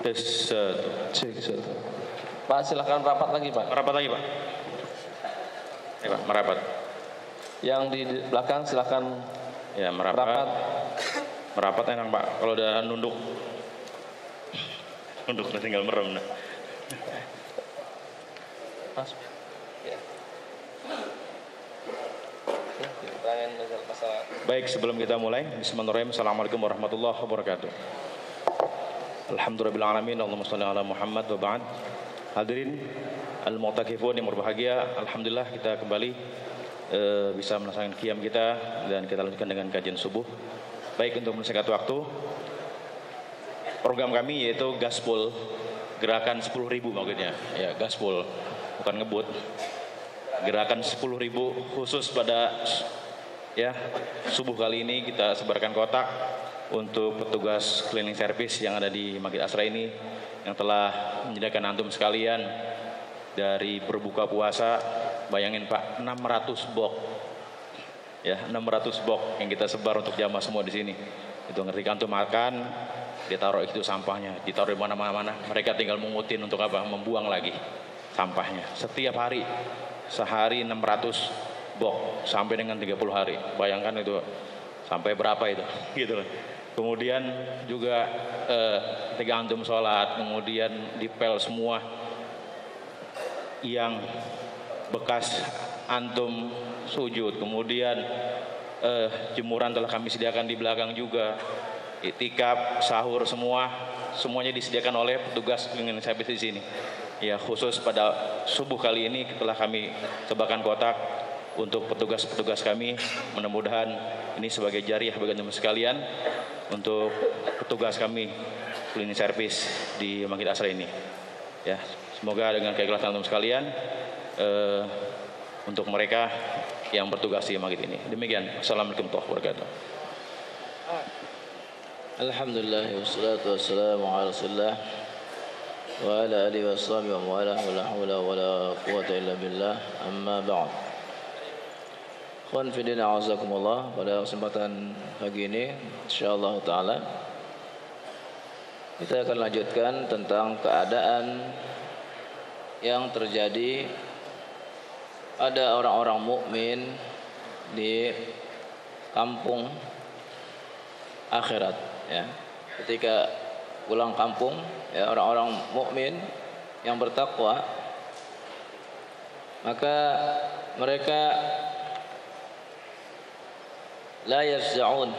Tes satu. Cek satu. Pak silakan rapat lagi Pak. Merapat lagi Pak. Ya Pak, merapat. Yang di belakang silakan Ya merapat. Merapat enak Pak. Kalau udah nunduk, nunduk tinggal merem. Nah. Mas. Ya. Baik, sebelum kita mulai, bismillahirrahmanirrahim. Assalamualaikum warahmatullahi wabarakatuh. Alhamdulillahirrahmanirrahim. Allahumma shalli ala Muhammad wa ba'd. Hadirin al-mu'takifun yang berbahagia, alhamdulillah kita kembali bisa melaksanakan qiyam kita dan kita lanjutkan dengan kajian subuh. Baik, untuk mensingkat waktu, program kami yaitu Gaspol, gerakan 10.000 maksudnya. Ya, Gaspol, bukan ngebut. Gerakan 10.000 khusus pada ya subuh kali ini kita sebarkan kotak untuk petugas cleaning service yang ada di Masjid Asra ini yang telah menyediakan antum sekalian dari berbuka puasa. Bayangin Pak, 600 box. Ya, 600 box yang kita sebar untuk jamaah semua di sini. Itu ngerti antum makan, ditaruh itu sampahnya, ditaruh di mana-mana. Mereka tinggal mengutin untuk apa? Membuang lagi sampahnya. Setiap hari, sehari 600 box sampai dengan 30 hari. Bayangkan itu sampai berapa itu, gitu loh. Kemudian juga ketika antum sholat, kemudian dipel semua yang bekas antum sujud, kemudian jemuran telah kami sediakan di belakang juga, iktikaf, sahur, semuanya disediakan oleh petugas cleaning service di sini. Ya, khusus pada subuh kali ini telah kami sebarkan kotak untuk petugas-petugas kami. Mudah-mudahan ini sebagai jariah bagi teman sekalian untuk petugas kami cleaning service di Masjid Asra ini. Ya, semoga dengan keikhlasan teman sekalian untuk mereka yang bertugas di masjid ini. Demikian. Assalamualaikum warahmatullahi wabarakatuh. Alhamdulillah wassalatu wassalamu ala Rasulillah wa ala alihi washabihi wa ala wala haula wala quwwata illa billah. Amma ba'd. Ikhwan fi din, a'azakumullah. Pada kesempatan pagi ini insyaallah taala kita akan lanjutkan tentang keadaan yang terjadi pada orang-orang mukmin di kampung akhirat, ya. Ketika pulang kampung, ya, orang-orang mukmin yang bertakwa, maka mereka la yafza'un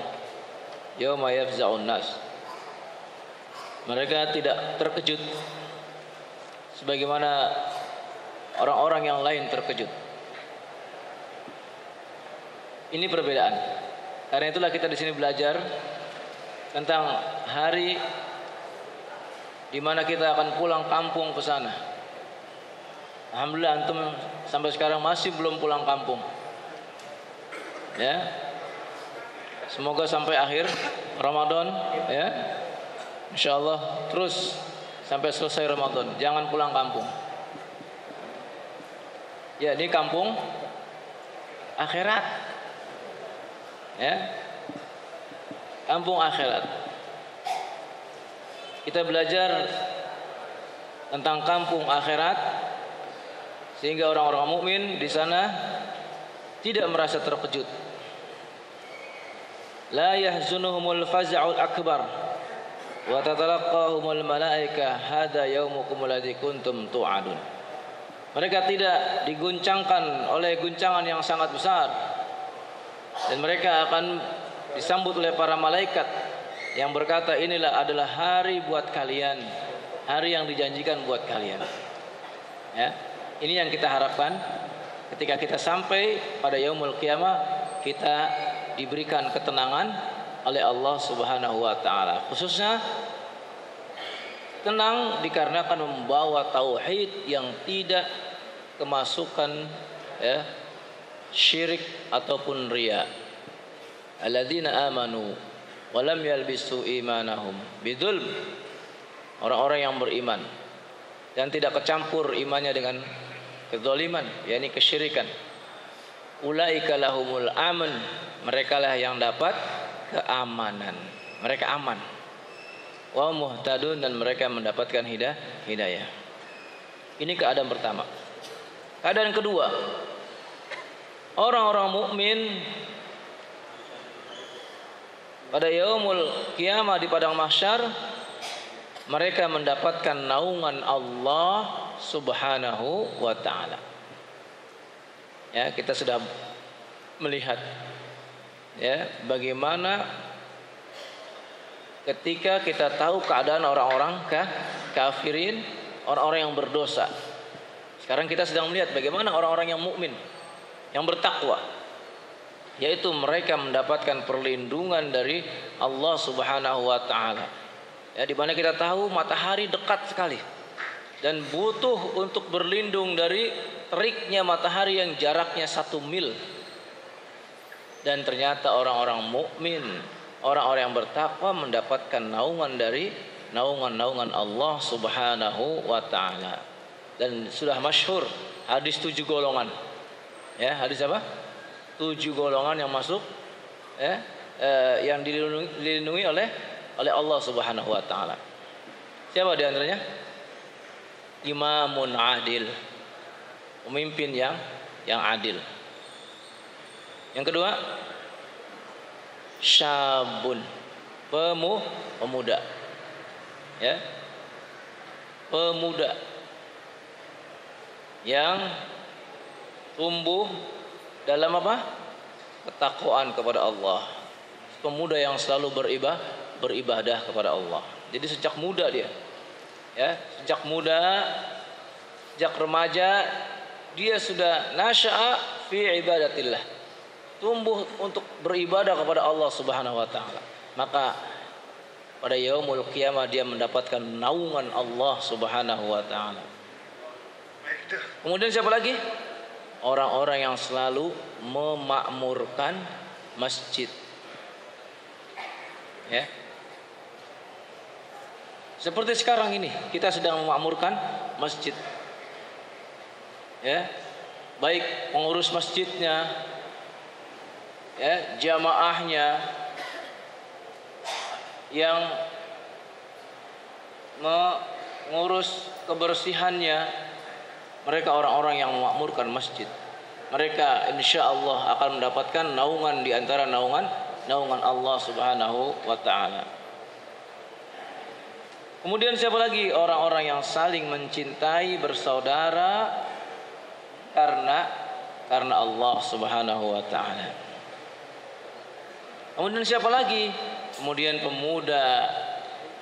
yauma yafza'un nas. Mereka tidak terkejut sebagaimana orang-orang yang lain terkejut. Ini perbedaan. Karena itulah kita di sini belajar tentang hari di mana kita akan pulang kampung ke sana. Alhamdulillah antum sampai sekarang masih belum pulang kampung. Ya. Semoga sampai akhir Ramadan, ya. Insyaallah terus sampai selesai Ramadan. Jangan pulang kampung. Ya, ini kampung akhirat. Ya. Kampung akhirat. Kita belajar tentang kampung akhirat sehingga orang-orang mukmin di sana tidak merasa terkejut. La yahzunuhumul faz'ul akbar wa tatalaqahumul malaika hadza yaumukum alladzi kuntum tu'adun. Mereka tidak diguncangkan oleh guncangan yang sangat besar, dan mereka akan disambut oleh para malaikat yang berkata, inilah adalah hari buat kalian, hari yang dijanjikan buat kalian. Ya, ini yang kita harapkan ketika kita sampai pada yaumul qiyamah, kita diberikan ketenangan oleh Allah Subhanahu wa taala. Khususnya tenang dikarenakan membawa tauhid yang tidak kemasukan, ya, syirik ataupun riya. Alladzina amanu wa lam yalbisu imanahum bidzulm. Orang-orang yang beriman dan tidak kecampur imannya dengan kezaliman, yakni kesyirikan. Ulaika lahumul aman. Mereka lah yang dapat keamanan. Mereka aman. wa muhtadun, dan mereka mendapatkan hidayah. Ini keadaan pertama. Keadaan kedua, orang-orang mukmin pada yaumul qiyamah di padang mahsyar, mereka mendapatkan naungan Allah Subhanahu wa taala. Ya, kita sudah melihat ya bagaimana ketika kita tahu keadaan orang-orang kafirin, orang-orang yang berdosa. Sekarang kita sedang melihat bagaimana orang-orang yang mukmin, yang bertakwa, yaitu mereka mendapatkan perlindungan dari Allah Subhanahu wa taala. Ya, di mana kita tahu matahari dekat sekali dan butuh untuk berlindung dari teriknya matahari yang jaraknya 1 mil. Dan ternyata orang-orang mukmin, orang-orang yang bertakwa mendapatkan naungan dari naungan Allah Subhanahu wa taala. Dan sudah masyhur hadis 7 golongan. Ya, hadis apa? 7 golongan yang masuk ya, yang dilindungi oleh Allah Subhanahu wa taala. Siapa di antaranya? Imamun adil, pemimpin yang adil. Yang kedua, syabun, pemuda. Ya. Pemuda yang tumbuh dalam apa? Ketakwaan kepada Allah. Pemuda yang selalu beribadah kepada Allah. Jadi sejak muda dia, ya, sejak remaja dia sudah nasya'a fi ibadatillah, tumbuh untuk beribadah kepada Allah Subhanahu wa taala. Maka pada yaumul qiyamah dia mendapatkan naungan Allah Subhanahu wa taala. Kemudian siapa lagi? Orang-orang yang selalu memakmurkan masjid. Ya. Seperti sekarang ini kita sedang memakmurkan masjid. Ya. Baik pengurus masjidnya, ya, jamaahnya yang mengurus kebersihannya, mereka orang-orang yang memakmurkan masjid. Mereka insya Allah akan mendapatkan naungan di antara naungan Allah Subhanahu wa taala. Kemudian siapa lagi? Orang-orang yang saling mencintai, bersaudara karena Allah Subhanahu wa taala. Kemudian siapa lagi? Kemudian pemuda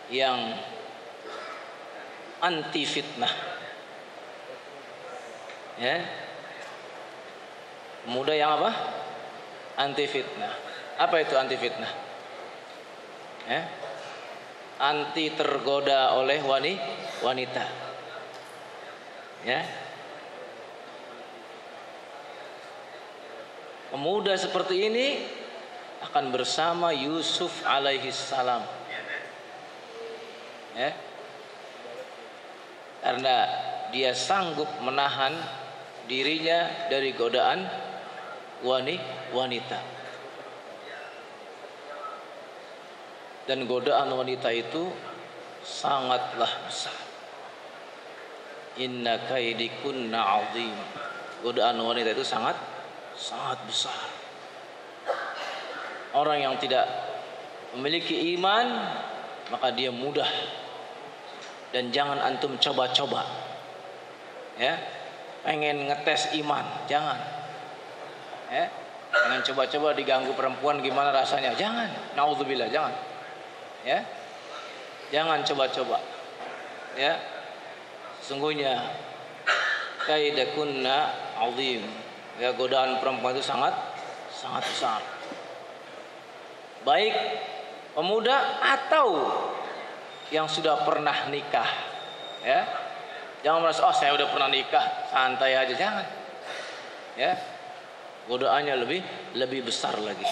yang anti fitnah. Ya. Pemuda yang apa? Anti fitnah. Apa itu anti fitnah? Ya. Anti tergoda oleh wanita. Ya. Pemuda seperti ini akan bersama Yusuf alaihi salam. Ya. Karena dia sanggup menahan dirinya dari godaan wanita. Dan godaan wanita itu sangatlah besar. Inna kaidikunna azim. Godaan wanita itu sangat besar. Orang yang tidak memiliki iman, maka dia mudah. Dan jangan antum coba-coba. Ya. Pengen ngetes iman, jangan. Ya. Pengen coba-coba diganggu perempuan gimana rasanya, jangan. Nauzubillah, jangan. Ya. Jangan coba-coba. Ya. Sesungguhnya kaidakunna azim. Ya, godaan perempuan itu sangat besar. Baik pemuda atau yang sudah pernah nikah, ya, jangan merasa saya udah pernah nikah, santai aja, jangan, ya, godaannya lebih besar lagi.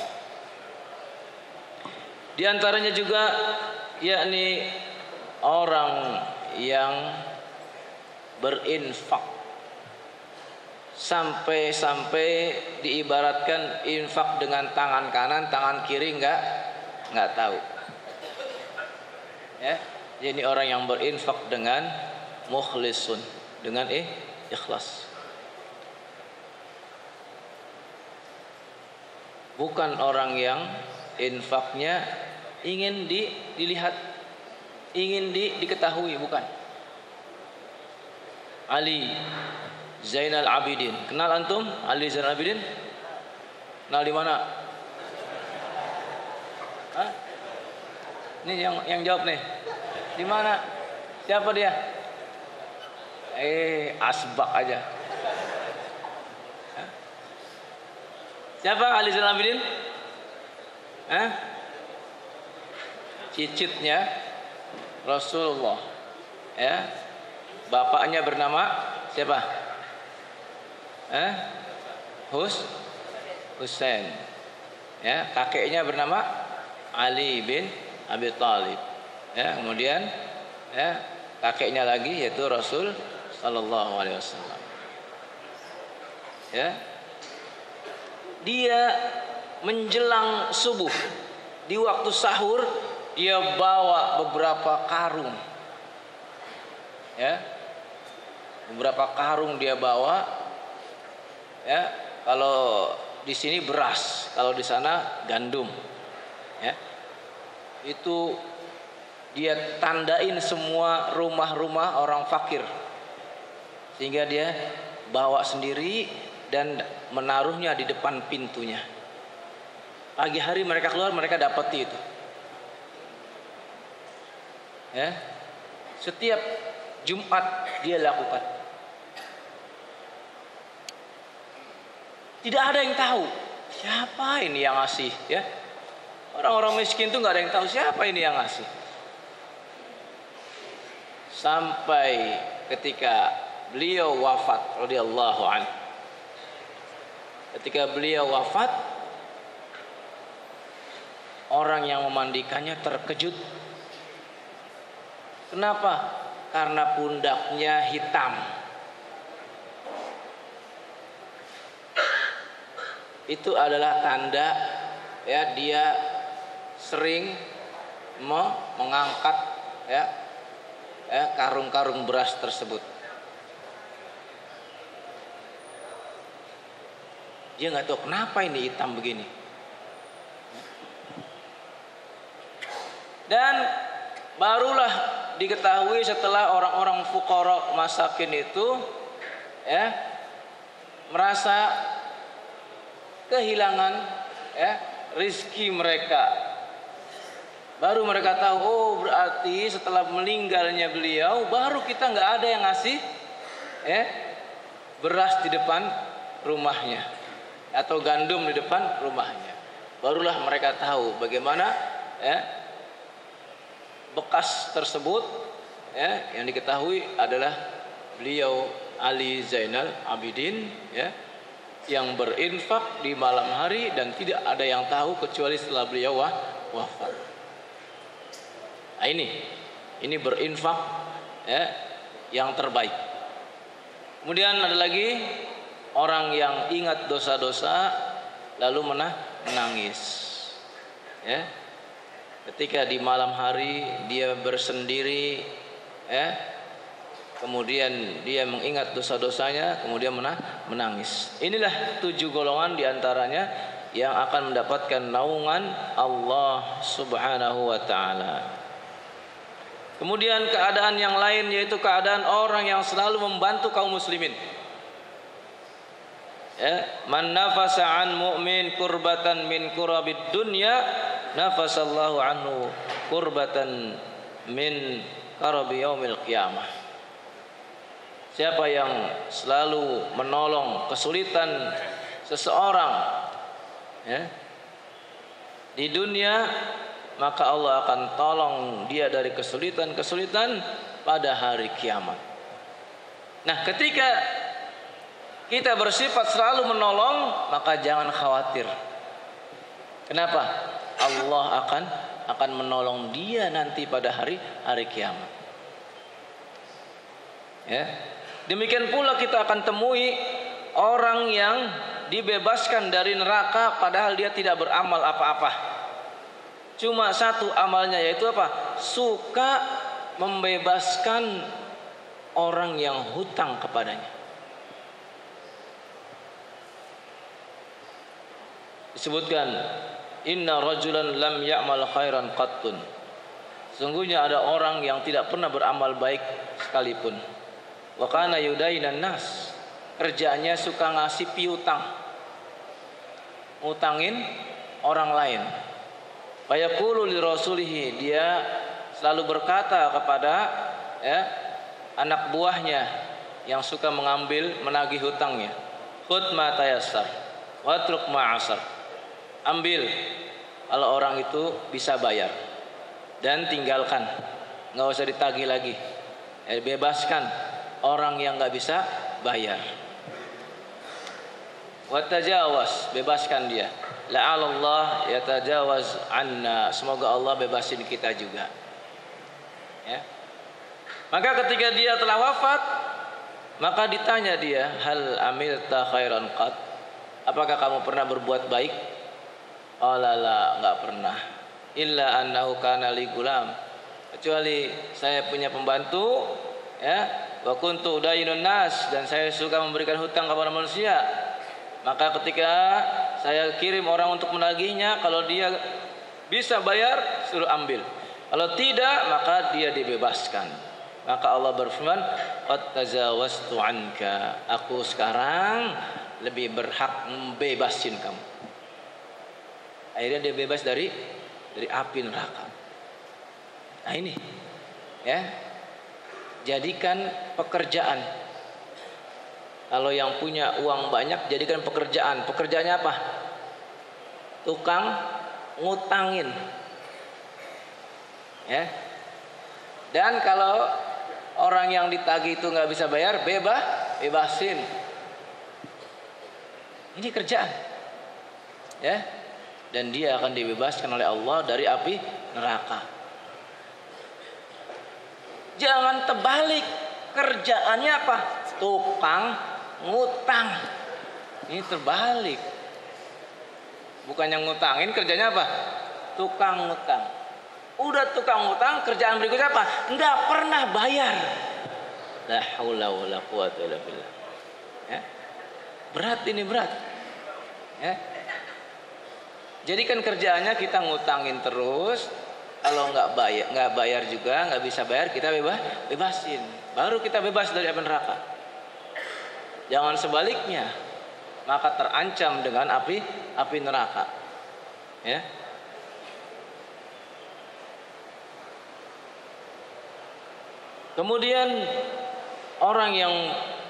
Di antaranya juga yakni orang yang berinfak sampai diibaratkan infak dengan tangan kanan, tangan kiri nggak tahu. Ya, ini orang yang berinfak dengan mukhlisun, dengan ikhlas. Bukan orang yang infaknya ingin dilihat, ingin diketahui, bukan. Ali Zainal Abidin, kenal antum Ali Zainal Abidin? Kenal di mana? Hah? Ini yang jawab nih. Di mana? Siapa dia? Asbak aja. Hah? Siapa Ali Zainal Abidin? Hah? Cicitnya Rasulullah. Ya. Bapaknya bernama siapa? Husain. Ya, kakeknya bernama Ali bin Abi Thalib. Ya, kemudian ya, kakeknya lagi yaitu Rasul sallallahu alaihi wasallam. Ya. Dia menjelang subuh, di waktu sahur dia bawa beberapa karung. Ya. Beberapa karung dia bawa. Ya, kalau di sini beras, kalau di sana gandum. Ya. Itu dia tandain semua rumah-rumah orang fakir. Sehingga dia bawa sendiri dan menaruhnya di depan pintunya. Pagi hari mereka keluar, mereka dapati itu. Ya. Setiap Jumat dia lakukan. Tidak ada yang tahu siapa ini yang ngasih, ya. Orang-orang miskin itu nggak ada yang tahu siapa ini yang ngasih. Sampai ketika beliau wafat radhiyallahu anhu. Ketika beliau wafat, orang yang memandikannya terkejut. Kenapa? Karena pundaknya hitam. Itu adalah tanda ya dia sering mengangkat ya karung-karung beras tersebut. Dia nggak tahu kenapa ini hitam begini. Dan barulah diketahui setelah orang-orang fuqara masakin itu ya merasa kehilangan ya rizki mereka. Baru mereka tahu, oh berarti setelah meninggalnya beliau baru kita nggak ada yang ngasih beras di depan rumahnya atau gandum di depan rumahnya. Barulah mereka tahu bagaimana bekas tersebut yang diketahui adalah beliau Ali Zainal Abidin yang berinfak di malam hari dan tidak ada yang tahu kecuali setelah beliau wafat. Nah, ini berinfak yang terbaik. Kemudian ada lagi orang yang ingat dosa-dosa lalu menangis. Ya. Ketika di malam hari dia bersendiri, kemudian dia mengingat dosa-dosanya, kemudian menangis. Inilah 7 golongan diantaranya yang akan mendapatkan naungan Allah Subhanahu wa Ta'ala. Kemudian keadaan yang lain yaitu keadaan orang yang selalu membantu kaum muslimin. Man nafasa an mu'min kurbatan min kurabid dunya nafasallahu anhu kurbatan min karabi yaumil qiyamah. Siapa yang selalu menolong kesulitan seseorang di dunia, maka Allah akan tolong dia dari kesulitan-kesulitan pada hari kiamat. Nah, ketika kita bersifat selalu menolong, maka jangan khawatir. Kenapa? Allah akan menolong dia nanti pada hari kiamat. Ya. Demikian pula kita akan temui orang yang dibebaskan dari neraka padahal dia tidak beramal apa-apa. Cuma satu amalnya, yaitu apa? Suka membebaskan orang yang hutang kepadanya. Disebutkan, inna rajulan lam ya'mal khairan qattun. Sungguhnya ada orang yang tidak pernah beramal baik sekalipun. Wa kana yudainan nas. Kerjaannya suka ngasih piutang, ngutangin orang lain. Fayaqulu li rasulihi, dia selalu berkata kepada anak buahnya yang suka menagih hutangnya, khudh ma tayassar watruk ma asar. Ambil kalau orang itu bisa bayar, dan tinggalkan, nggak usah ditagih lagi. Bebaskan orang yang nggak bisa bayar. Watajawaz, bebaskan dia. La'alallah yatajawaz anna, semoga Allah bebasin kita juga. Ya. Maka ketika dia telah wafat, maka ditanya dia, hal amilta khairan qat? Apakah kamu pernah berbuat baik? Qala la, enggak pernah. Illa annahu kana li gulam, kecuali saya punya pembantu, ya, wa kuntu udainun nas, dan saya suka memberikan hutang kepada manusia. Maka ketika saya kirim orang untuk menagihnya, kalau dia bisa bayar, suruh ambil. Kalau tidak, maka dia dibebaskan. Maka Allah berfirman, qad tazawwastu anka, aku sekarang lebih berhak membebasin kamu. Akhirnya dia bebas dari api neraka. Nah ini, ya, jadikan pekerjaan. Kalau yang punya uang banyak, jadikan pekerjaan. Pekerjaannya apa? Tukang ngutangin. Ya. Dan kalau orang yang ditagih itu nggak bisa bayar, bebasin. Ini kerjaan. Ya. Dan dia akan dibebaskan oleh Allah dari api neraka. Jangan terbalik, kerjaannya apa? Tukang ngutang. Ini terbalik. Bukannya ngutangin, kerjanya apa? Tukang ngutang. Udah tukang ngutang, kerjaan berikutnya apa? Enggak pernah bayar. La haula wala quwata illa billah. Ya. Berat ini, berat. Ya. Jadikan kerjaannya kita ngutangin terus. Kalau nggak bayar juga, nggak bisa bayar, kita bebasin. Baru kita bebas dari api neraka. Jangan sebaliknya, maka terancam dengan api neraka. Ya. Kemudian orang yang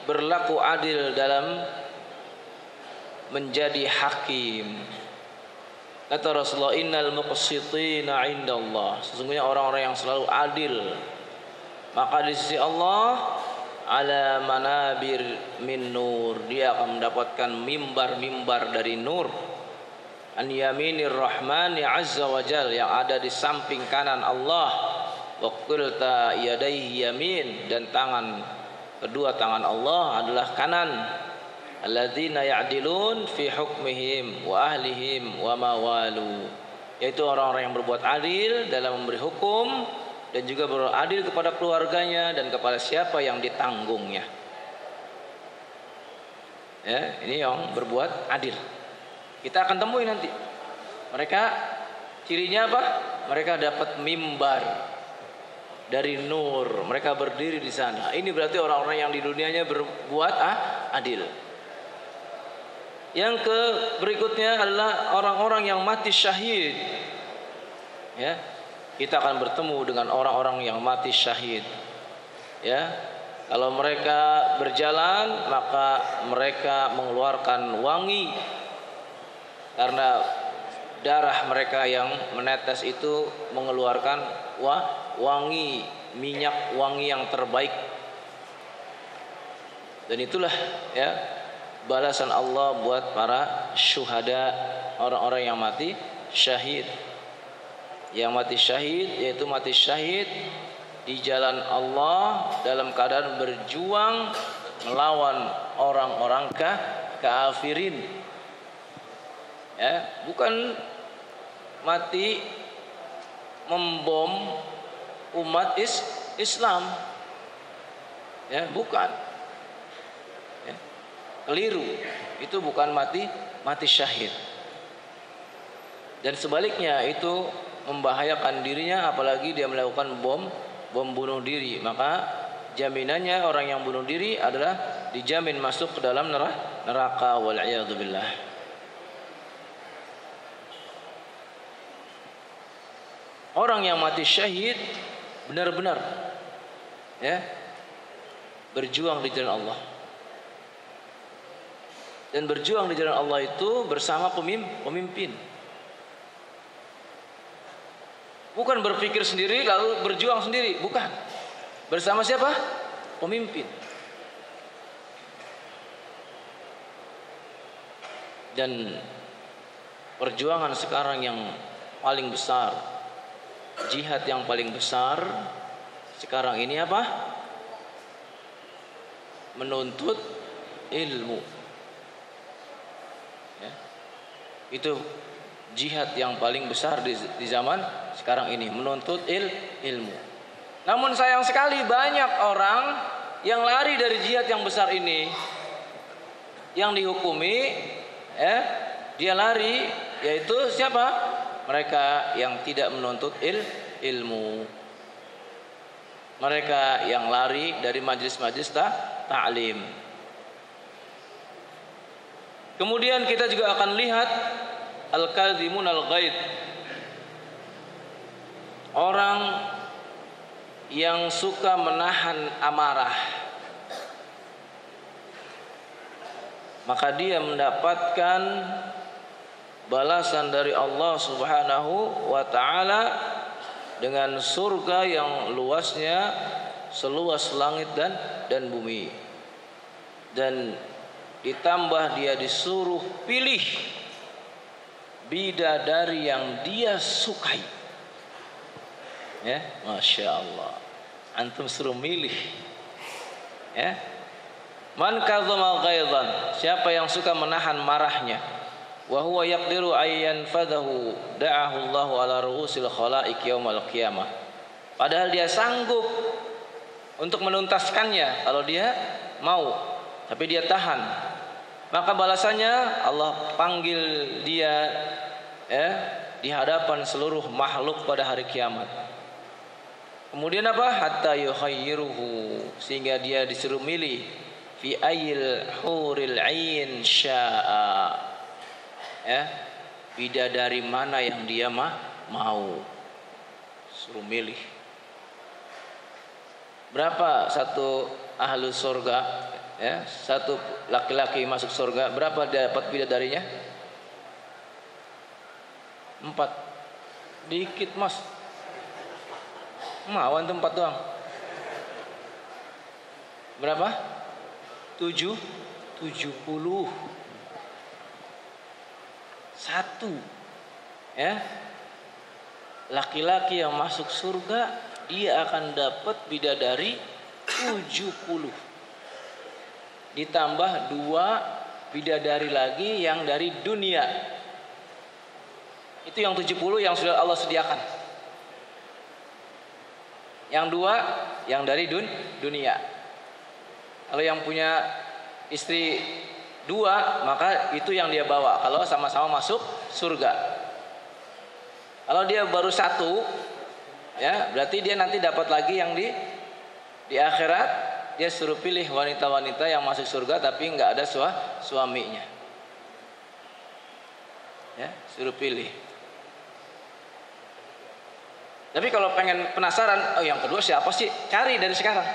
berlaku adil dalam menjadi hakim. Kata Rasulullah, innal muqsitina indallah, sesungguhnya orang-orang yang selalu adil, maka di sisi Allah, ala manabir min nur, dia akan mendapatkan mimbar-mimbar dari nur. An yaminir rahmani azza wa jal, yang ada di samping kanan Allah. Wa qulta yadayhi yamin, dan kedua tangan Allah adalah kanan. Alladzina ya'dilun fi hukmihim wa ahlihim wa mawalu, yaitu orang-orang yang berbuat adil dalam memberi hukum dan juga beradil kepada keluarganya dan kepada siapa yang ditanggungnya. Ya, ini yang berbuat adil. Kita akan temui nanti. Mereka cirinya apa? Mereka dapat mimbar dari nur. Mereka berdiri di sana. Ini berarti orang-orang yang di dunianya berbuat adil. Yang berikutnya adalah orang-orang yang mati syahid. Ya, kita akan bertemu dengan orang-orang yang mati syahid. Ya, kalau mereka berjalan, maka mereka mengeluarkan wangi, karena darah mereka yang menetes itu mengeluarkan wangi, minyak wangi yang terbaik. Dan itulah, ya, balasan Allah buat para syuhada, orang-orang yang mati syahid. Yang mati syahid yaitu mati syahid di jalan Allah dalam keadaan berjuang melawan orang-orang kafirin. Ya, bukan mati membom umat Islam. Ya, bukan. Ya, keliru. Itu bukan mati syahid. Dan sebaliknya itu membahayakan dirinya, apalagi dia melakukan bom bunuh diri. Maka jaminannya orang yang bunuh diri adalah dijamin masuk ke dalam neraka wal'iyadzubillah. Orang yang mati syahid benar-benar ya berjuang di jalan Allah. Dan berjuang di jalan Allah itu bersama pemimpin. Bukan berpikir sendiri lalu berjuang sendiri, bukan. Bersama siapa? Pemimpin. Dan perjuangan sekarang yang paling besar, jihad yang paling besar sekarang ini apa? Menuntut ilmu. Ya. Itu jihad yang paling besar di zaman sekarang ini, menuntut ilmu. Namun sayang sekali banyak orang yang lari dari jihad yang besar ini, yang dihukumi, ya, dia lari, yaitu siapa? Mereka yang tidak menuntut ilmu. Mereka yang lari dari majlis-majlis ta'lim. Kemudian kita juga akan lihat al-kadhimun al-ghaid. Orang yang suka menahan amarah, maka dia mendapatkan balasan dari Allah Subhanahu wa taala dengan surga yang luasnya seluas langit dan bumi. Dan ditambah dia disuruh pilih bidadari yang dia sukai. Ya, Masya Allah. Antum suruh milih. Ya. Man kadzama ghaidhan, siapa yang suka menahan marahnya, wa huwa yaqdiru ayyan fadahu da'ahu Allahu ala ru'usil khalaiq yaumal qiyamah. Padahal dia sanggup untuk menuntaskannya kalau dia mau, tapi dia tahan. Maka balasannya Allah panggil dia di hadapan seluruh makhluk pada hari kiamat. Kemudian apa? Hatta yukhayyiruhu, sehingga dia disuruh milih fi ayil huril ain syaa. Ya, bidadari mana yang dia mau, suruh milih. Berapa satu ahlu surga, ya, satu laki-laki masuk surga, berapa dia dapat bidadarinya? 4. Dikit mas, mau antum 4 doang. Berapa? 70. 1. Ya, laki-laki yang masuk surga dia akan dapat bidadari 70. Ditambah 2 bidadari lagi yang dari dunia. Itu yang 70 yang sudah Allah sediakan. Yang 2 yang dari dunia. Kalau yang punya istri 2, maka itu yang dia bawa kalau sama-sama masuk surga. Kalau dia baru 1, ya, berarti dia nanti dapat lagi yang di akhirat. Dia suruh pilih wanita-wanita yang masuk surga tapi nggak ada suaminya. Ya, suruh pilih. Tapi kalau pengen penasaran, oh yang kedua siapa sih? Cari dari sekarang.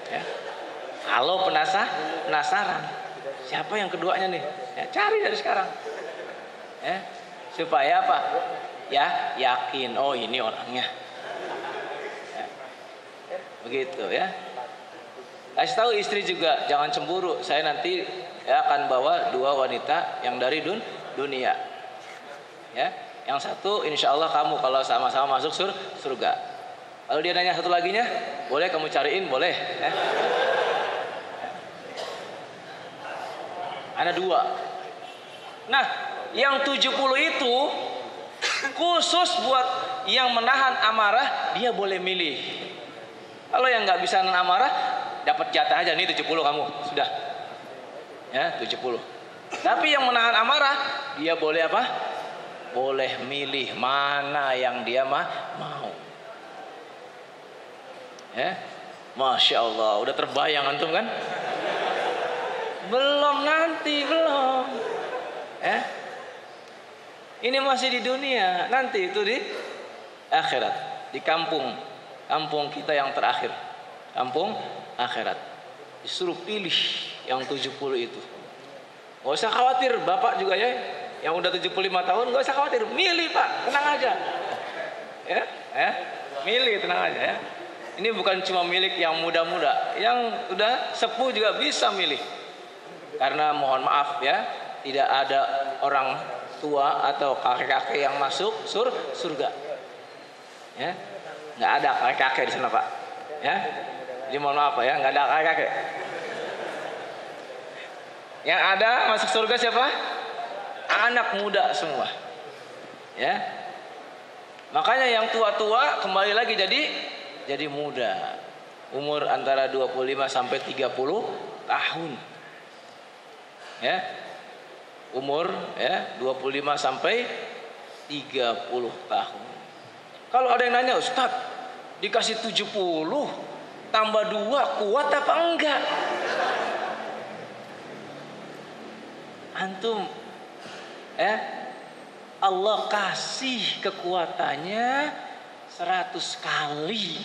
Ya. Kalau penasaran, siapa yang keduanya nih? Ya, cari dari sekarang. Ya, supaya apa? Ya, yakin. Oh ini orangnya. Ya. Begitu ya. Kasih tahu istri juga, jangan cemburu. Saya nanti akan bawa 2 wanita yang dari dunia. Ya, yang satu insya Allah kamu kalau sama-sama masuk surga. Kalau dia nanya satu laginya, boleh kamu cariin, boleh. Ya. Ada 2. Nah, yang 70 itu Khusus buat yang menahan amarah, dia boleh milih. Kalau yang nggak bisa nahan amarah, dapat jatah aja nih 70 kamu, sudah. Ya, 70. Tapi yang menahan amarah, dia boleh apa? Boleh milih mana yang dia mau. Ya, Masya Allah, udah terbayang antum kan? Belum nanti, belum. Ya, ini masih di dunia, nanti itu di akhirat, di kampung kita yang terakhir, kampung akhirat. Disuruh pilih yang 70 itu. Gak usah khawatir, bapak juga ya, yang udah 75 tahun, gak usah khawatir, milih pak, tenang aja. Ya, milih, tenang aja ya. Ini bukan cuma milik yang muda-muda, yang udah sepuh juga bisa milih. Karena mohon maaf ya, tidak ada orang tua atau kakek-kakek yang masuk surga. Ya, nggak ada kakek-kakek di sana pak. Ya, jadi mohon maaf ya, nggak ada kakek-kakek. Yang ada masuk surga siapa? Anak muda semua. Ya, makanya yang tua-tua kembali lagi jadi muda. Umur antara 25 sampai 30 tahun. Ya. Umur ya 25 sampai 30 tahun. Kalau ada yang nanya, Ustaz, dikasih 70 tambah 2 kuat apa enggak? Antum Allah kasih kekuatannya 100 kali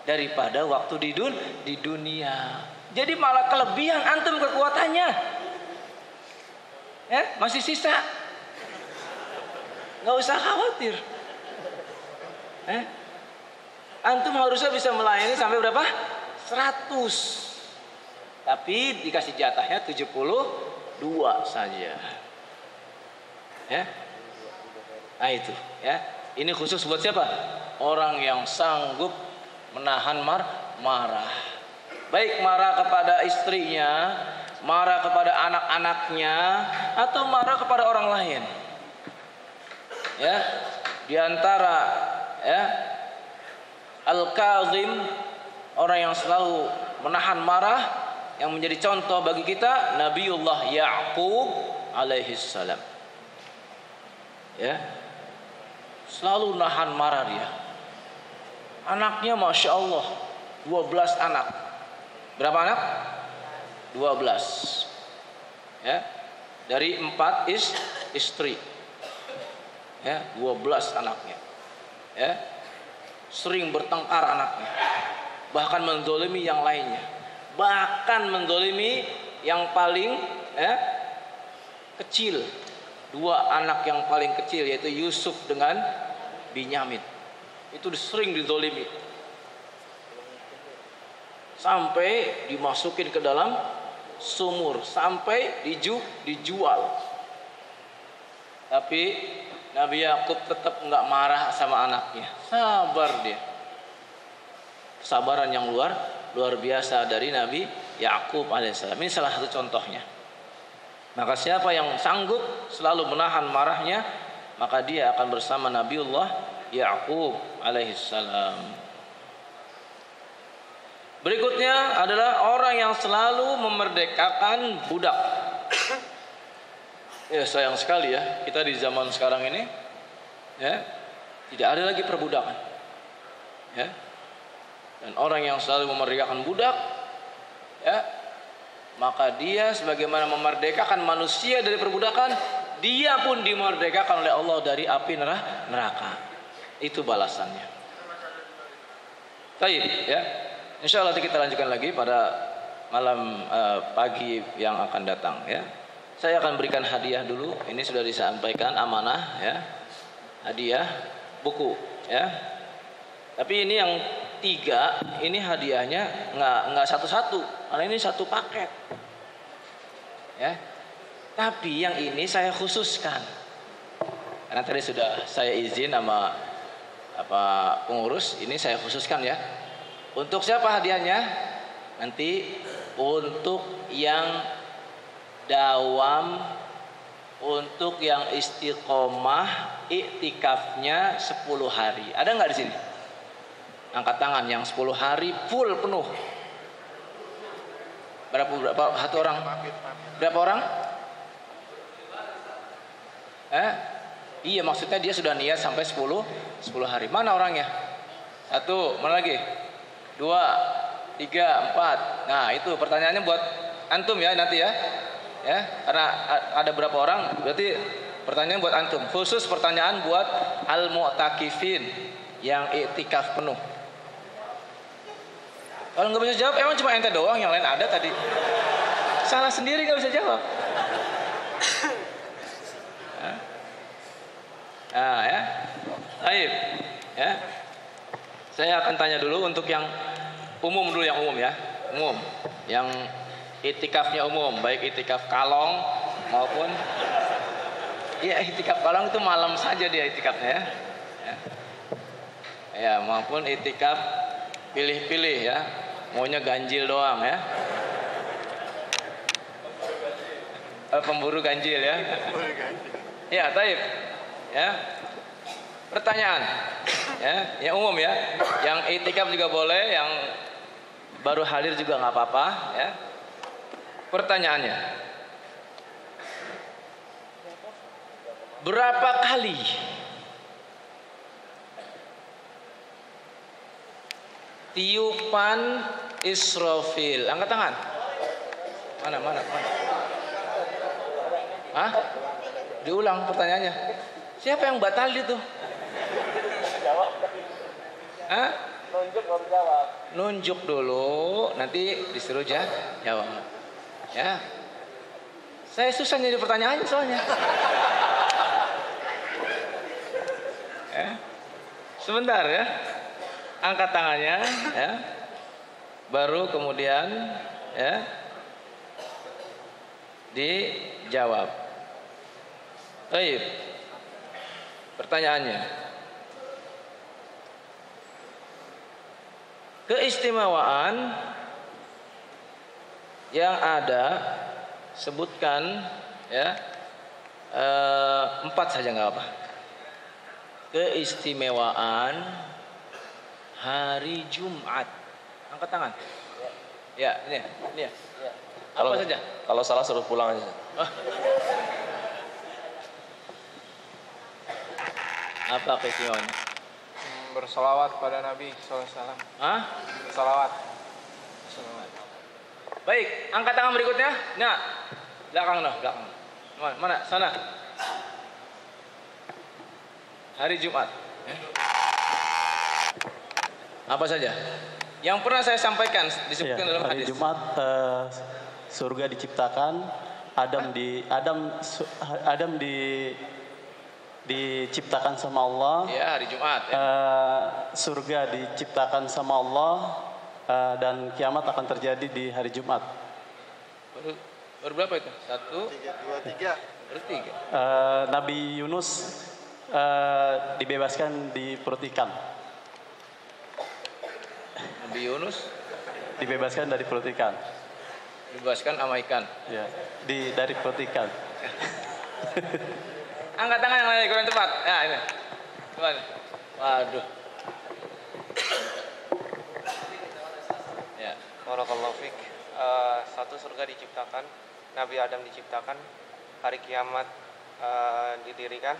daripada waktu di dunia. Jadi malah kelebihan antum kekuatannya. Ya, masih sisa. Nggak usah khawatir. Antum harusnya bisa melayani sampai berapa? 100. Tapi dikasih jatahnya 72 saja. Ya. Nah itu, ya. Ini khusus buat siapa? Orang yang sanggup menahan marah. Baik marah kepada istrinya, marah kepada anak-anaknya, atau marah kepada orang lain. Ya, di antara ya al-kazim, orang yang selalu menahan marah, yang menjadi contoh bagi kita Nabiullah Ya'qub alaihissalam. Ya, selalu nahan marah dia. Anaknya Masya Allah 12 anak. Berapa anak? 12. Ya, dari 4 istri. Ya, 12 anaknya. Ya, sering bertengkar anaknya. Bahkan menzolimi yang lainnya. Bahkan menzolimi yang paling kecil. 2 anak yang paling kecil, yaitu Yusuf dengan Binyamin. Itu sering dizolimi. Sampai dimasukin ke dalam sumur, sampai dijual. Tapi Nabi Yakub tetap enggak marah sama anaknya. Sabar dia. Kesabaran yang luar biasa dari Nabi Yakub alaihissalam. Ini salah satu contohnya. Maka siapa yang sanggup selalu menahan marahnya, maka dia akan bersama Nabiullah Yakub alaihissalam. Berikutnya adalah orang yang selalu memerdekakan budak. Ya, sayang sekali ya, kita di zaman sekarang ini ya tidak ada lagi perbudakan. Ya. Dan orang yang selalu memerdekakan budak, ya, maka dia sebagaimana memerdekakan manusia dari perbudakan, dia pun dimerdekakan oleh Allah dari api neraka. Itu balasannya. Baik, ya. Insya Allah kita lanjutkan lagi pada malam pagi yang akan datang, ya. Saya akan berikan hadiah dulu. Ini sudah disampaikan amanah, ya. Hadiah buku, ya. Tapi ini yang 3, ini hadiahnya nggak satu-satu, karena ini satu paket, ya. Tapi yang ini saya khususkan, karena tadi sudah saya izin sama pengurus, ini saya khususkan ya. Untuk siapa hadiahnya? Nanti untuk yang dawam untuk yang istiqomah iktikafnya 10 hari. Ada nggak di sini? Angkat tangan yang 10 hari full penuh. Berapa satu orang? Berapa orang? Iya, maksudnya dia sudah niat sampai 10 hari. Mana orangnya? 1, mana lagi? 2, 3, 4. Nah, itu pertanyaannya buat antum ya nanti ya. Ya, karena ada berapa orang, berarti pertanyaan buat antum. Khusus pertanyaan buat al-mu'takifin yang iktikaf penuh. Kalau nggak bisa jawab, emang cuma ente doang, yang lain ada tadi. Salah sendiri nggak bisa jawab. Nah, ya. Baik. Ya. Saya akan tanya dulu untuk yang umum dulu, yang umum ya. Umum. Yang itikafnya umum, baik itikaf kalong maupun itikaf kalong itu malam saja dia itikafnya ya. Ya, maupun itikaf pilih-pilih ya. Maunya ganjil doang ya. Pemburu ganjil ya. Ya, taib. Ya. Pertanyaan. Ya, yang umum ya. Yang itikaf juga boleh, yang baru hadir juga nggak apa-apa ya. Pertanyaannya, berapa kali tiupan Israfil? Angkat tangan. Mana? Hah? Diulang pertanyaannya. Siapa yang batal itu? Hah? Nunjuk dulu, nanti disuruh jawab. Ya, saya susah nyari pertanyaannya soalnya. Ya. Sebentar ya, angkat tangannya, ya. Baru kemudian ya dijawab. Baik. Pertanyaannya, keistimewaan yang ada sebutkan ya 4 saja nggak apa. Keistimewaan hari Jumat. Angkat tangan. Ya, ini ya. Apa saja? Kalau salah suruh pulang aja. Apa keistimewaannya? Bersolawat pada Nabi SAW. Hah? Salawat. Baik, angkat tangan berikutnya. Nah, belakang. Mana? Sana. Hari Jumat. Apa saja? Yang pernah saya sampaikan disebutkan dalam hari hadis. Jumat surga diciptakan, Adam diciptakan sama Allah. Ya, hari Jumat. Ya. Surga diciptakan sama Allah. Dan kiamat akan terjadi di hari Jumat. Baru berapa itu? 1, 3. Baru 3. Nabi Yunus dibebaskan di perut ikan. Nabi Yunus Dibebaskan dari perut ikan. dibebaskan sama ikan. Ya, dari perut ikan. Angkat tangan yang lain kurang tepat. Ya, ini. Coba. Waduh. Ya. Barakallahu fiik. 1 surga diciptakan, Nabi Adam diciptakan, hari kiamat didirikan,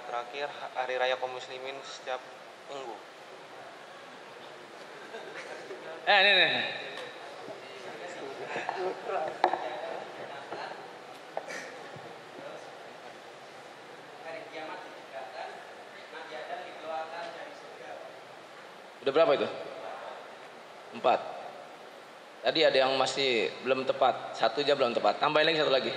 terakhir hari raya kaum muslimin setiap minggu. Ini. Udah berapa itu? 4. Tadi ada yang masih belum tepat. 1 aja belum tepat. Tambahin lagi 1 lagi.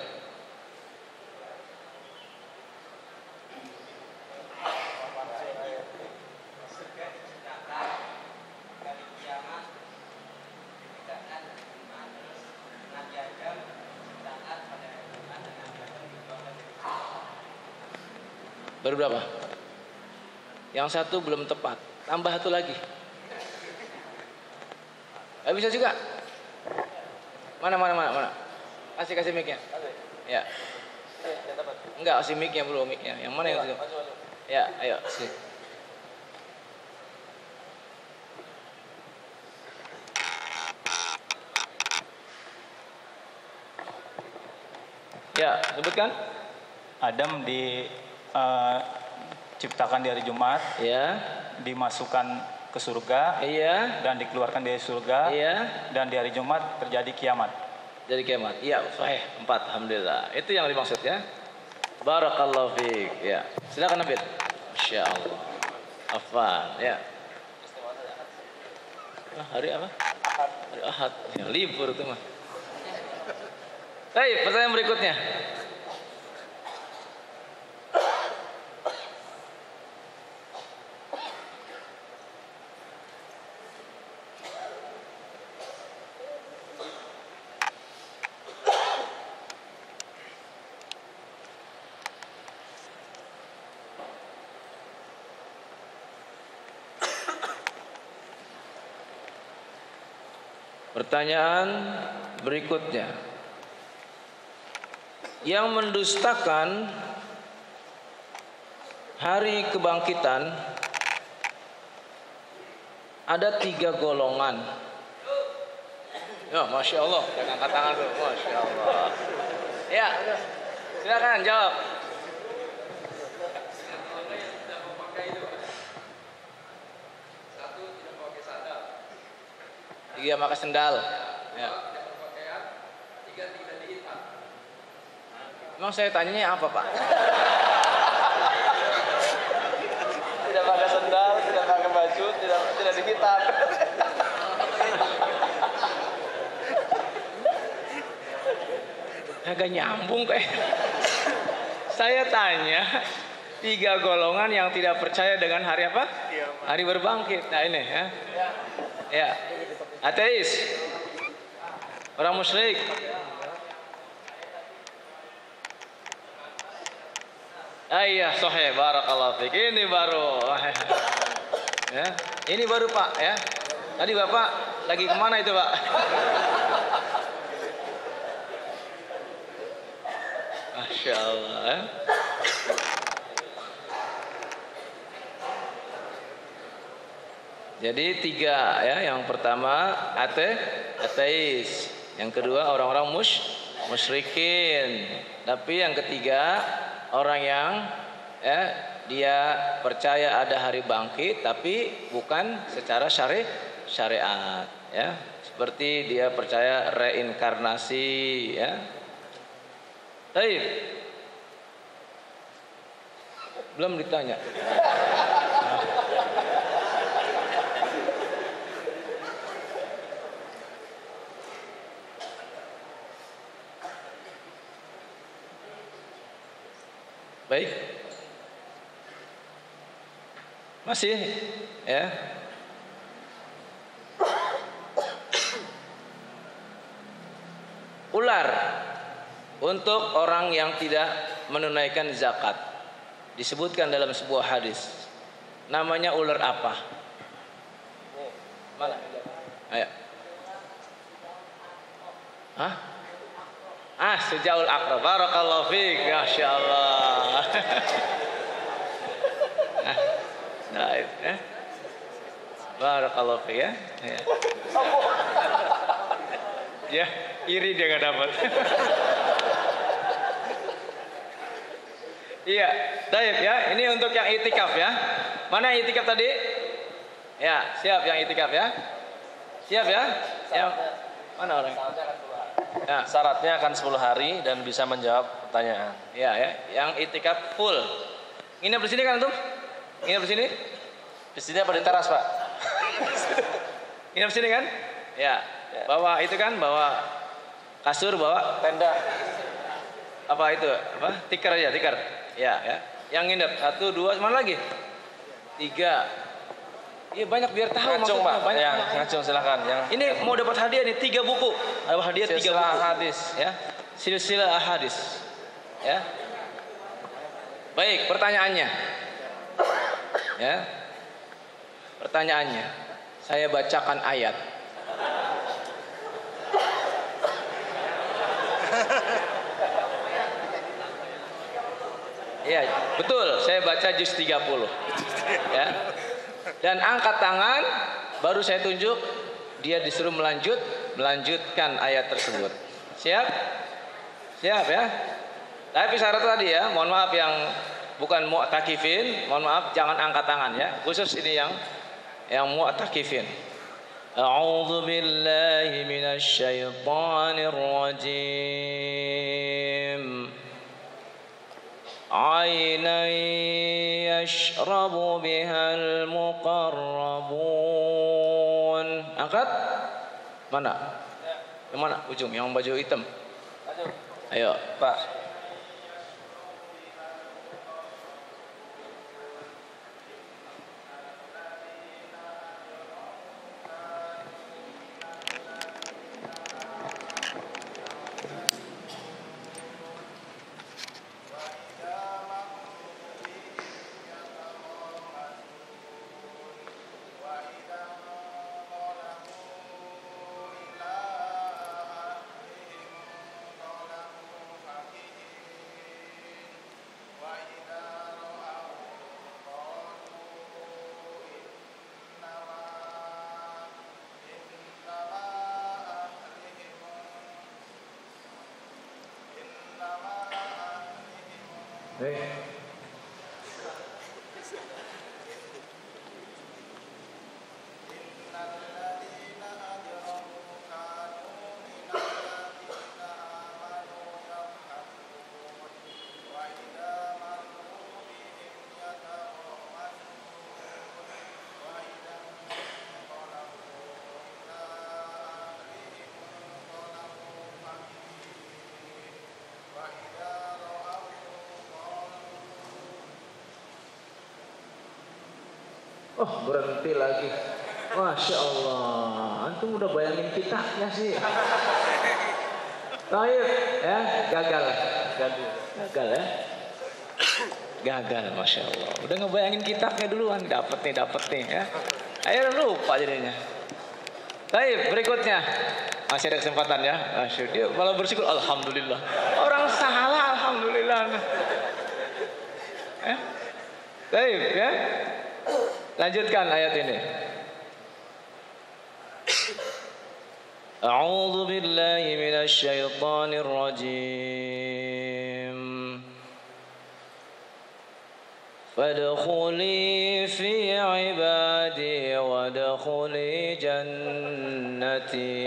Baru berapa? Yang 1 belum tepat. Tambah 1 lagi. Gak bisa juga. Mana? Kasih mic-nya. Ya. Enggak, si mic-nya belum, mic-nya. Yang mana yang itu? Ya, ayo. Si. Ya, sebutkan. Adam diciptakan di hari Jumat, Ya. dimasukkan ke surga, Iya. dan dikeluarkan dari surga, Iya. dan di hari Jumat terjadi kiamat. Dari kiamat. Iya, sahih. 4, alhamdulillah. Itu yang dimaksud ya. Barakallahu fiik. Ya. Silakan Nabil. Masyaallah. Afwan, ya. Hari apa? Hari Ahad. Ya, libur itu mah. Baik, pertanyaan berikutnya. Pertanyaan berikutnya. Yang mendustakan hari kebangkitan ada 3 golongan. Ya, Masya Allah. Jangan angkat tangan tuh. Masya Allah. Ya, silakan jawab. Tiga pakai sendal. Ya. Emang saya tanyanya apa, Pak? Tidak pakai sendal, tidak pakai baju, tidak dihitan. Agak nyambung kayak. Saya tanya 3 golongan yang tidak percaya dengan hari apa? Hari berbangkit. Nah ini ya. Ya. Ateis. Orang musyrik. Iya, sahih, barakallahu fiik. Ini baru. Ya, ini baru Pak ya. Tadi Bapak lagi kemana itu Pak? Masya Allah. Ya. Jadi 3 ya. Yang pertama ateis. Yang kedua orang-orang musyrikin. Tapi yang ketiga orang yang ya, dia percaya ada hari bangkit tapi bukan secara syariat ya. Seperti dia percaya reinkarnasi ya. Baik. Belum ditanya. Baik. Masih ya. Ular untuk orang yang tidak menunaikan zakat disebutkan dalam sebuah hadis. Namanya ular apa? Mana? Ayo. Hah? Sujaul aqrab. Barakallahu fiik. Masyaallah. Baik ya. Barakallahu fiik ya. Ya, iri dia enggak dapat. Iya, baik ya. Ini untuk yang itikaf ya. Mana yang itikaf tadi? Ya, siap yang itikaf ya. Siap ya? Yang mana orang? Ya. Syaratnya akan 10 hari dan bisa menjawab pertanyaan. Ya, ya. Yang itikaf full. Nginep di sini kan tuh? Nginep di sini? Di sini apa di teras, Pak? Nginep di sini kan? Ya. Bawa itu kan, bawa kasur, bawa Tenda. apa itu? Apa? Tikar aja, tikar. Ya, ya. Yang nginep 1, 2, mana lagi? 3. Iya banyak biar tahu Ngacung, maksudnya. Pak. Banyak. Ya, ngacung silakan. Ini mau dapat hadiah nih 3 buku. Dapat hadiah 3 Silsilah buku. hadis. Ya. Silsilah ahadis. Ya. Baik, pertanyaannya. Ya. Pertanyaannya. Saya bacakan ayat. Ya, betul. Saya baca juz 30. Ya. Dan angkat tangan baru saya tunjuk dia disuruh melanjutkan ayat tersebut. Siap? Siap ya? Tapi syarat tadi ya, mohon maaf yang bukan mu'takifin, mohon maaf jangan angkat tangan ya. Khusus ini yang mu'takifin. A'udzu billahi minasy syaithanir rajim. عينا يشرب بها المقربون. Angkat. Mana? Yang mana? Ujung, yang baju hitam. Ayo, Pak. Oh, berhenti lagi. Masya Allah, antum udah bayangin kitabnya sih. Baik, ya, gagal ya. Gagal, Masya Allah. Udah ngebayangin kitabnya duluan, dapet nih ya. Ayo lupa jadinya. Baik, berikutnya. Masih ada kesempatan ya. Dia malah bersyukur, alhamdulillah. Orang salah, alhamdulillah. Baik, ya. Lanjutkan ayat ini. A'udzu billahi minasy syaithanir rajim. Fadkhuli fi 'ibadi wadkhuli jannati.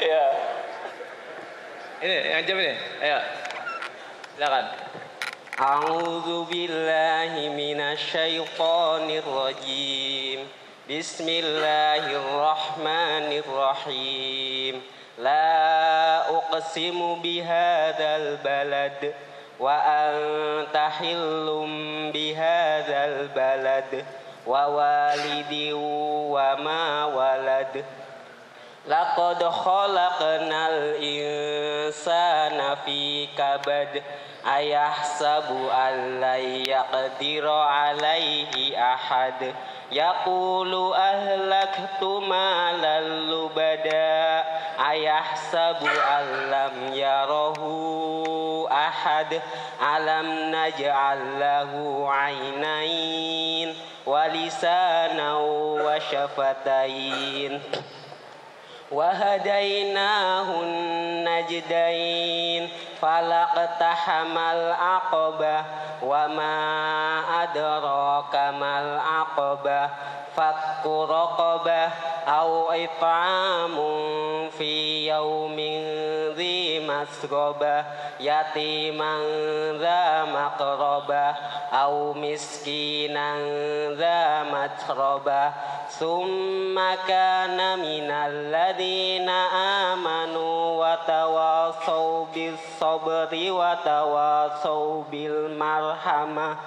Ya. Ini yang jawab ini. Ayo. Silakan. A'udzu billahi minasy syaithanir rajim. Bismillahirrahmanirrahim. La uqsimu bihadzal balad wa anta hillum bihadzal balad wa walidi wa ma walad. Laqad khalaqnal insana fi kabad ayahsabu an la yaqdiru alaihi ahad yaqulu ahlaktu malan lubada ayahsabu an lam yarahu ahad alam naj'al lahu aynain wa lisanan wa syafatain wahadainahun najdain falaqtahamal aqabah wa ma adraka mal aqabah fakku raqabah aw it'amun fi yaumin dhi masrabah yatiman dha maqrabah aw miskinan dha matrabah summa kana minal ladina amanu wa tawasaw bis sabri wa tawasaw bil marhamah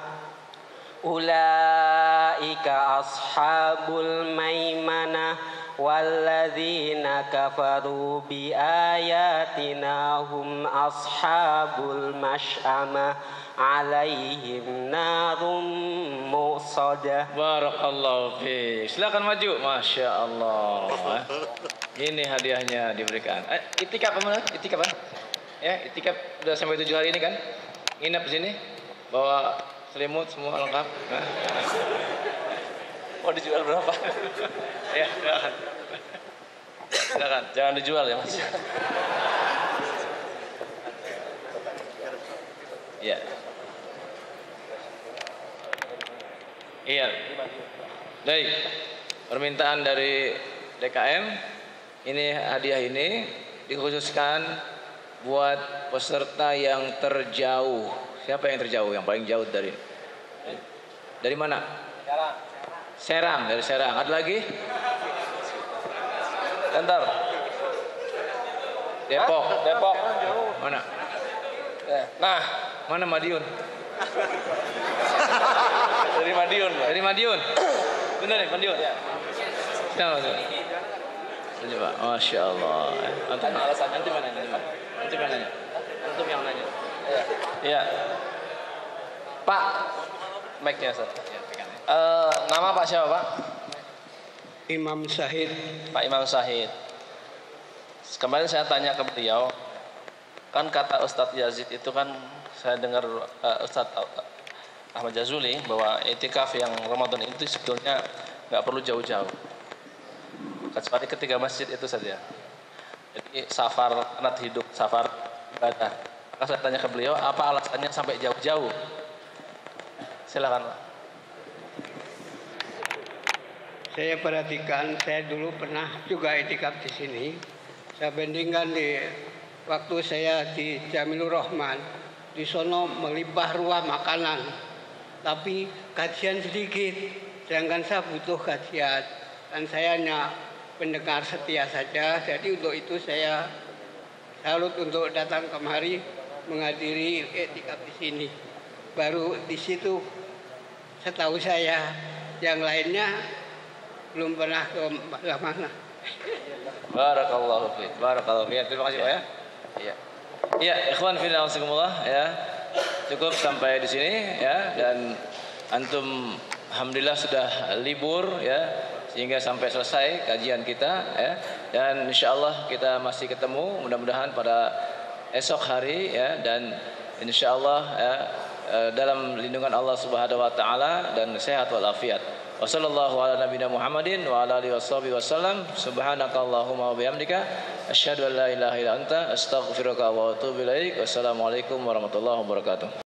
ulaika ashabul maimanah والذين كفروا بآياتنا هم أصحاب المشأمة عليهم نار مؤصدة. Barakallahu fiik. Silakan maju. Masya Allah. Ini hadiahnya diberikan. Itikaf mana? Itikaf kan? Ya, itikaf udah sampai 7 hari ini kan? Nginap di sini. Bawa selimut semua lengkap. Nah. Mau dijual berapa? Ya, silakan. Silakan. Jangan dijual ya Mas. Ya. Iya. Baik. Permintaan dari DKM. Ini hadiah ini dikhususkan buat peserta yang terjauh. Siapa yang terjauh? Yang paling jauh dari mana? Serang, dari Serang. Ada lagi? Bentar. Depok. Depok. Mana? Nah, Mana Madiun? dari Madiun. Dari Madiun. Benar nih, Madiun. Ya. Siapa? Coba. Masya Allah. Antum mana? Antum yang nanya. Antum yang nanya. Iya. Pak, mic-nya Ustaz. Ya, pegang ya. Nama Pak siapa Pak? Imam Syahid. Pak Imam Syahid. Kemarin saya tanya ke beliau, kan kata Ustadz Yazid itu kan saya dengar Ustadz Ahmad Jazuli bahwa itikaf yang Ramadan itu sebetulnya nggak perlu jauh-jauh, kecuali ketiga masjid itu saja. Jadi safar anak hidup, safar ibadah. Maka saya tanya ke beliau, apa alasannya sampai jauh-jauh? Silakan Pak. Saya perhatikan, saya dulu pernah juga itikaf di sini. Saya bandingkan di waktu saya di Jamilur Rahman, di sono melimpah ruah makanan, tapi kajian sedikit. Sedangkan saya butuh kajian dan saya hanya pendengar setia saja. Jadi untuk itu saya salut untuk datang kemari menghadiri itikaf di sini. Baru di situ setahu saya, yang lainnya belum pernah ke mana. Barakallahu fiik. Barakallahu fiik. Terima kasih Pak ya. Iya. Iya, ikhwan fillah wasakumullah ya. Cukup sampai di sini ya, dan antum alhamdulillah sudah libur ya, sehingga sampai selesai kajian kita ya. Dan insyaallah kita masih ketemu mudah-mudahan pada esok hari ya, dan insyaallah ya, dalam lindungan Allah Subhanahu wa taala dan sehat walafiat. Wassallallahu ala nabiyina Muhammadin wa ala alihi washabihi wasallam. Subhanakallahumma wa bihamdika asyhadu an la ilaha illa anta astaghfiruka wa atubu ilaik. Wassalamualaikum warahmatullahi wabarakatuh.